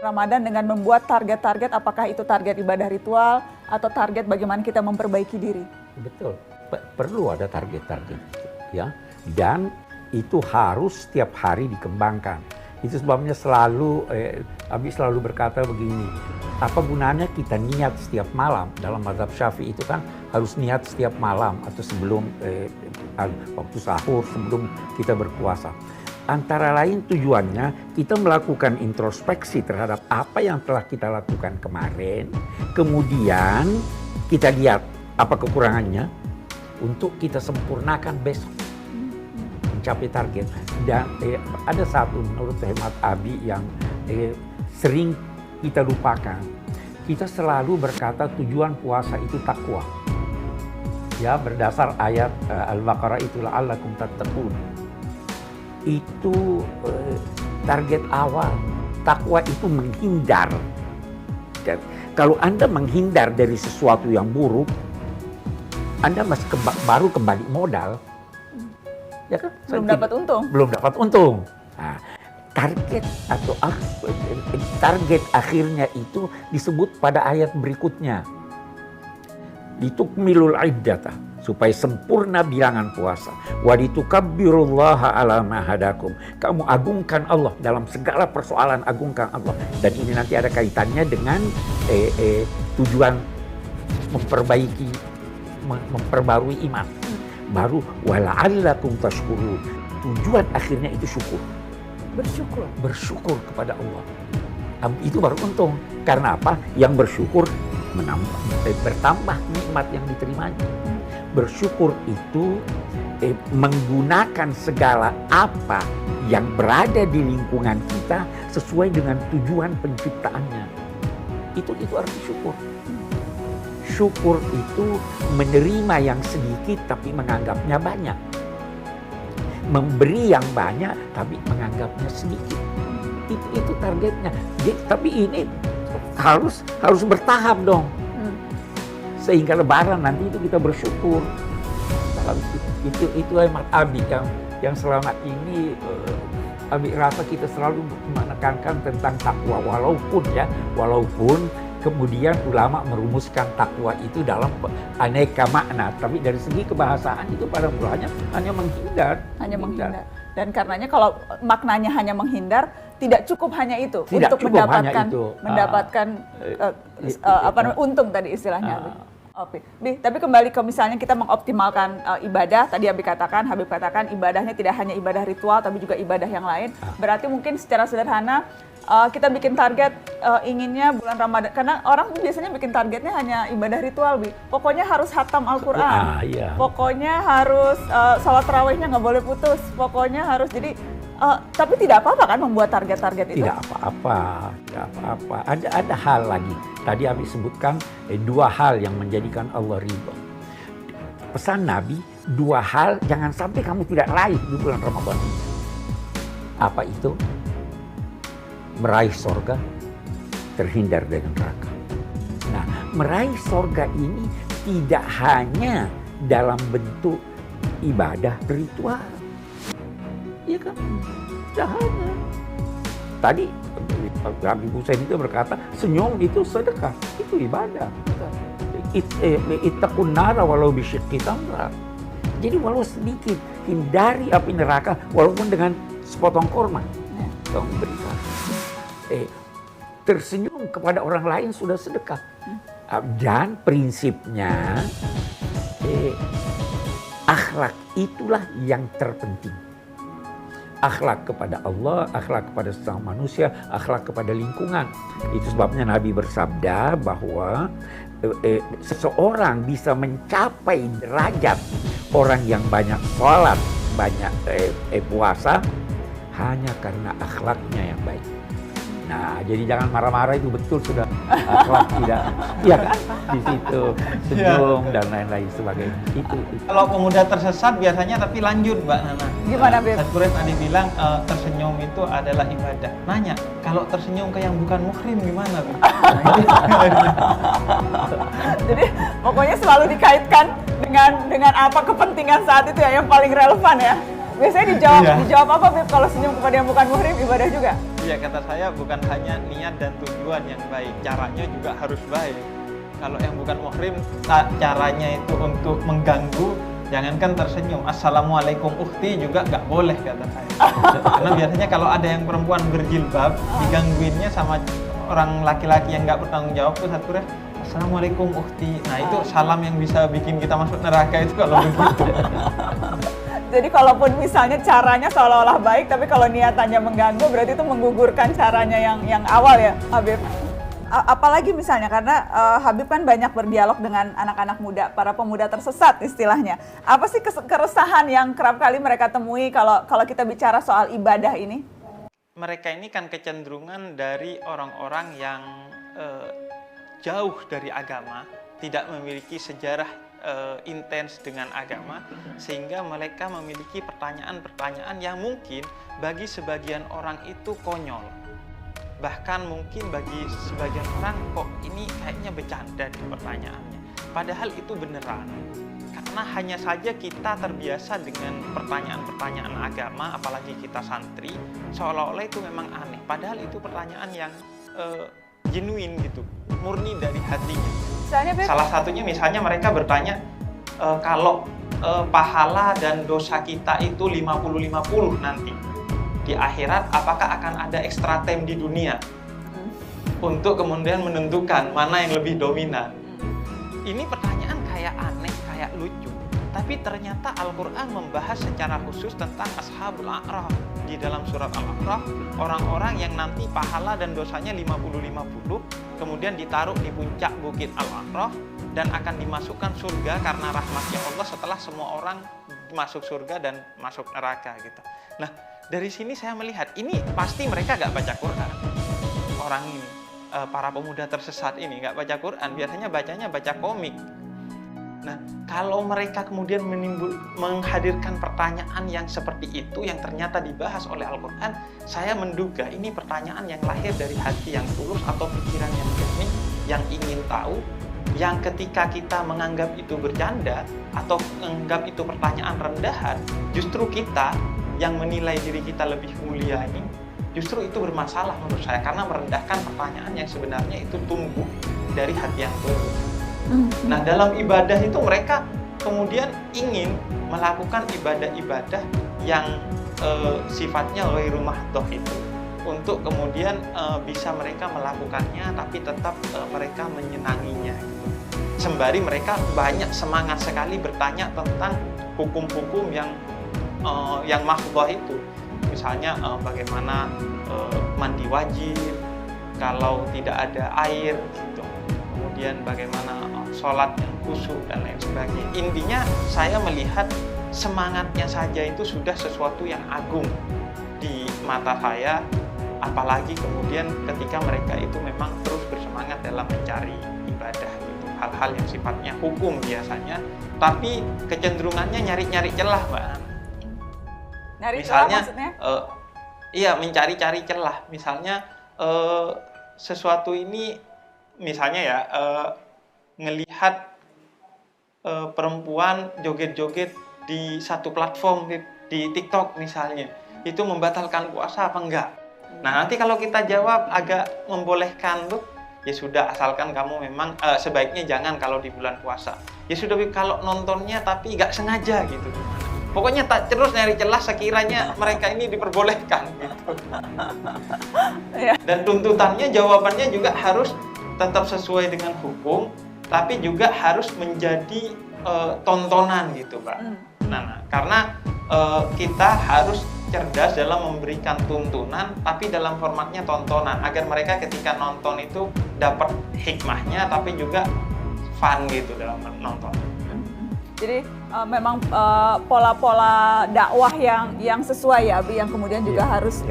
Ramadan dengan membuat target-target, apakah itu target ibadah ritual atau target bagaimana kita memperbaiki diri. Betul, perlu ada target-target, ya. Dan itu harus setiap hari dikembangkan. Itu sebabnya Abi selalu berkata begini, apa gunanya kita niat setiap malam? Dalam mazhab Syafi'i itu kan harus niat setiap malam atau sebelum waktu sahur, sebelum kita berpuasa. Antara lain tujuannya kita melakukan introspeksi terhadap apa yang telah kita lakukan kemarin. Kemudian kita lihat apa kekurangannya untuk kita sempurnakan besok. Mencapai target. Dan ada satu menurut hemat Abi yang sering kita lupakan. Kita selalu berkata tujuan puasa itu takwa. Ya, berdasar ayat Al-Baqarah itu la'allakum tattaqun. Itu target awal. Takwa itu menghindar. Dan kalau Anda menghindar dari sesuatu yang buruk, Anda masih baru kembali modal. Ya kan? Belum dapat untung. Belum dapat untung. Nah, target akhirnya itu disebut pada ayat berikutnya. Litukmilul iddata, supaya sempurna bilangan puasa. Wa litukabbirullaha ala ma hadakum. Kamu agungkan Allah dalam segala persoalan, agungkan Allah. Dan ini nanti ada kaitannya dengan tujuan memperbarui iman. Baru wala'allakum tashkurun. Tujuan akhirnya itu syukur. Bersyukur kepada Allah. Itu baru untung. Karena apa? Yang bersyukur bertambah nikmat yang diterimanya. Bersyukur itu menggunakan segala apa yang berada di lingkungan kita sesuai dengan tujuan penciptaannya. Itu arti syukur. Syukur itu menerima yang sedikit tapi menganggapnya banyak. Memberi yang banyak tapi menganggapnya sedikit. Itu targetnya. Tapi ini harus bertahap dong. Sehingga lebaran nanti itu kita bersyukur. Itu hemat Abi yang selama ini Abi rasa kita selalu menekankan tentang takwa. Walaupun kemudian ulama merumuskan takwa itu dalam aneka makna, tapi dari segi kebahasaan itu pada mulanya hanya menghindar. Dan karenanya kalau maknanya hanya menghindar, tidak cukup hanya itu untuk mendapatkan untung tadi istilahnya. Oke, tapi kembali ke misalnya kita mengoptimalkan ibadah, tadi Habib katakan ibadahnya tidak hanya ibadah ritual tapi juga ibadah yang lain. Berarti mungkin secara sederhana kita bikin target inginnya bulan Ramadan, karena orang biasanya bikin targetnya hanya ibadah ritual, pokoknya harus hatam Al-Quran, pokoknya harus sholat tarawihnya nggak boleh putus, pokoknya harus tapi tidak apa-apa kan membuat target-target itu? Tidak apa-apa. Ada hal lagi. Tadi Abi sebutkan dua hal yang menjadikan Allah ridho. Pesan Nabi, dua hal jangan sampai kamu tidak raih di bulan Ramadan. Apa itu? Meraih sorga, terhindar dari neraka. Nah, meraih sorga ini tidak hanya dalam bentuk ibadah ritual. Iya kan? Tidak hanya. Tadi Habib Hussein itu berkata, senyum itu sedekah, itu ibadah. Ittaqun nara walau bisyikki tamra. Jadi walau sedikit, hindari api neraka walaupun dengan sepotong korma. Tolong berikan. Tersenyum kepada orang lain sudah sedekah. Dan prinsipnya, akhlak itulah yang terpenting. Akhlak kepada Allah, akhlak kepada sesama manusia, akhlak kepada lingkungan. Itu sebabnya Nabi bersabda bahwa seseorang bisa mencapai derajat orang yang banyak sholat, banyak puasa, hanya karena akhlaknya yang baik. Nah, jadi jangan marah-marah, itu betul sudah akhlak tidak, ya kan? Di situ senyum dan lain-lain sebagainya. Itu. Kalau pemuda tersesat biasanya tapi lanjut, Mbak Nana. Gimana, Beb? Sadkuret tadi bilang tersenyum itu adalah ibadah. Nanya, kalau tersenyum ke yang bukan muhrim gimana, Beb? Jadi pokoknya selalu dikaitkan dengan apa kepentingan saat itu ya yang paling relevan ya. Biasanya dijawab apa, Beb, kalau senyum kepada yang bukan muhrim ibadah juga? Ya kata saya bukan hanya niat dan tujuan yang baik, caranya juga harus baik. Kalau yang bukan muhrim, caranya itu untuk mengganggu, jangankan tersenyum, assalamualaikum ukhti juga nggak boleh kata saya. Karena biasanya kalau ada yang perempuan berjilbab, digangguinnya sama orang laki-laki yang nggak bertanggung jawab tuh satu assalamualaikum ukhti. Nah itu salam yang bisa bikin kita masuk neraka itu kalau begitu. Jadi kalaupun misalnya caranya seolah-olah baik, tapi kalau niatannya mengganggu, berarti itu menggugurkan caranya yang awal ya, Habib. Apalagi misalnya karena Habib kan banyak berdialog dengan anak-anak muda, para pemuda tersesat istilahnya. Apa sih keresahan yang kerap kali mereka temui kalau kita bicara soal ibadah ini? Mereka ini kan kecenderungan dari orang-orang yang jauh dari agama, tidak memiliki sejarah intens dengan agama, sehingga mereka memiliki pertanyaan-pertanyaan yang mungkin bagi sebagian orang itu konyol. Bahkan mungkin bagi sebagian orang kok ini kayaknya bercanda di pertanyaannya. Padahal itu beneran. Karena hanya saja kita terbiasa dengan pertanyaan-pertanyaan agama, apalagi kita santri, seolah-olah itu memang aneh. Padahal itu pertanyaan yang genuine gitu, murni dari hatinya. Salah satunya misalnya mereka bertanya, kalau pahala dan dosa kita itu 50-50 nanti di akhirat, apakah akan ada extra time di dunia untuk kemudian menentukan mana yang lebih dominan? Ini pertanyaan kayak aneh, kayak lucu, tapi ternyata Al-Quran membahas secara khusus tentang Ashabul A'raf. Di dalam surat Al-A'raf, orang-orang yang nanti pahala dan dosanya 50-50, kemudian ditaruh di puncak bukit Al-A'raf dan akan dimasukkan surga karena rahmatnya Allah setelah semua orang masuk surga dan masuk neraka gitu. Nah, dari sini saya melihat ini pasti mereka gak baca Quran. Orang ini, para pemuda tersesat ini gak baca Quran, biasanya bacanya baca komik. Nah, kalau mereka kemudian menghadirkan pertanyaan yang seperti itu yang ternyata dibahas oleh Al-Quran, saya menduga ini pertanyaan yang lahir dari hati yang tulus atau pikiran yang jernih, yang ingin tahu, yang ketika kita menganggap itu bercanda atau menganggap itu pertanyaan rendahan, justru kita yang menilai diri kita lebih mulia ini, justru itu bermasalah menurut saya, karena merendahkan pertanyaan yang sebenarnya itu tumbuh dari hati yang tulus. Nah, dalam ibadah itu mereka kemudian ingin melakukan ibadah-ibadah yang sifatnya ghairu mahdhah itu, untuk kemudian bisa mereka melakukannya tapi tetap mereka menyenanginya gitu. Sembari mereka banyak semangat sekali bertanya tentang hukum-hukum yang mahdhah itu. Misalnya bagaimana mandi wajib kalau tidak ada air gitu. Kemudian bagaimana sholat yang khusyuk dan lain sebagainya. Intinya saya melihat semangatnya saja itu sudah sesuatu yang agung di mata saya, apalagi kemudian ketika mereka itu memang terus bersemangat dalam mencari ibadah gitu. Hal-hal yang sifatnya hukum biasanya, tapi kecenderungannya nyari-nyari celah, Mbak. Misalnya, celah maksudnya? Iya, mencari-cari celah. Misalnya sesuatu ini misalnya ya, ngelihat perempuan joget-joget di satu platform di TikTok misalnya, itu membatalkan puasa apa enggak? Nah, nanti kalau kita jawab agak membolehkan tuh, ya sudah, asalkan kamu memang sebaiknya jangan kalau di bulan puasa. Ya sudah, kalau nontonnya tapi nggak sengaja gitu. Pokoknya tak terus nyari celah sekiranya mereka ini diperbolehkan gitu. Dan tuntutannya, jawabannya juga harus tetap sesuai dengan hukum, tapi juga harus menjadi tontonan gitu, Pak. Nah, karena kita harus cerdas dalam memberikan tuntunan, tapi dalam formatnya tontonan, agar mereka ketika nonton itu dapat hikmahnya, tapi juga fun gitu dalam nonton. Jadi memang pola-pola dakwah yang sesuai ya, Abi, yang kemudian juga harus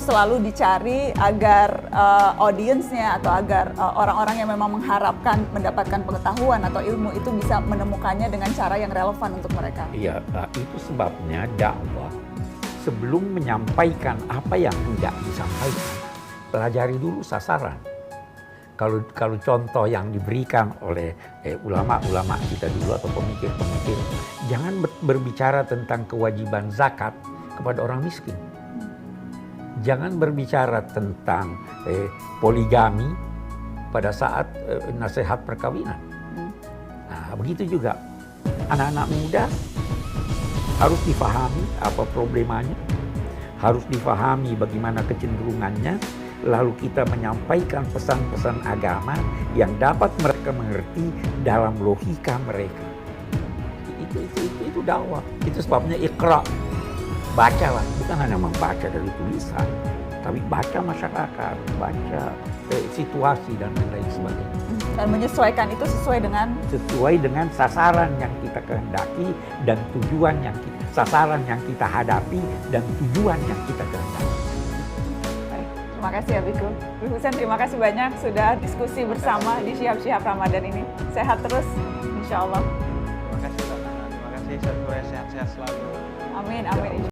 selalu dicari agar audiensnya atau agar orang-orang yang memang mengharapkan mendapatkan pengetahuan atau ilmu itu bisa menemukannya dengan cara yang relevan untuk mereka. Iya, itu sebabnya dakwah sebelum menyampaikan apa yang hendak disampaikan, pelajari dulu sasaran. Kalau contoh yang diberikan oleh ulama-ulama kita dulu atau pemikir-pemikir, jangan berbicara tentang kewajiban zakat kepada orang miskin. Jangan berbicara tentang poligami pada saat nasihat perkawinan. Nah, begitu juga anak-anak muda harus difahami apa problemanya, harus difahami bagaimana kecenderungannya, lalu kita menyampaikan pesan-pesan agama yang dapat mereka mengerti dalam logika mereka. Itu dakwah. Itu sebabnya Iqra. Bacalah, bukan hanya membaca dari tulisan, tapi baca masyarakat, baca situasi dan lain sebagainya. Dan menyesuaikan itu sesuai dengan sasaran yang kita kehendaki dan tujuan yang sasaran yang kita hadapi dan tujuan yang kita kehendaki. Baik, terima kasih ya Biku. Biku Husein, terima kasih banyak sudah diskusi bersama di Syihab Ramadan ini. Sehat terus, insya Allah. Terima kasih, Terima kasih, sehat-sehat selalu. Amin, amin.